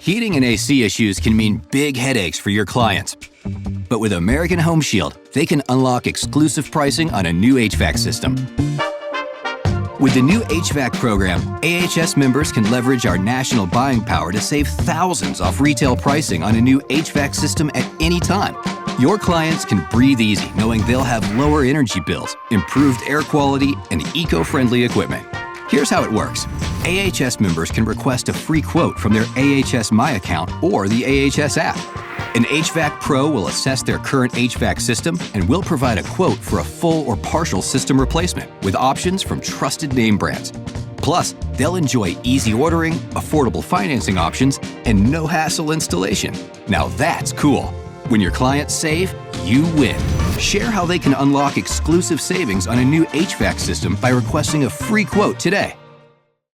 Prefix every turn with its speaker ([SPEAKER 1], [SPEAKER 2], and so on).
[SPEAKER 1] Heating and AC issues can mean big headaches for your clients. But with American Home Shield, they can unlock exclusive pricing on a new HVAC system. With the new HVAC program, AHS members can leverage our national buying power to save thousands off retail pricing on a new HVAC system at any time. Your clients can breathe easy knowing they'll have lower energy bills, improved air quality, and eco-friendly equipment. Here's how it works. AHS members can request a free quote from their AHS My account or the AHS app. An HVAC pro will assess their current HVAC system and will provide a quote for a full or partial system replacement with options from trusted name brands. Plus, they'll enjoy easy ordering, affordable financing options, and no-hassle installation. Now that's cool. When your clients save, you win. Share how they can unlock exclusive savings on a new HVAC system by requesting a free quote today.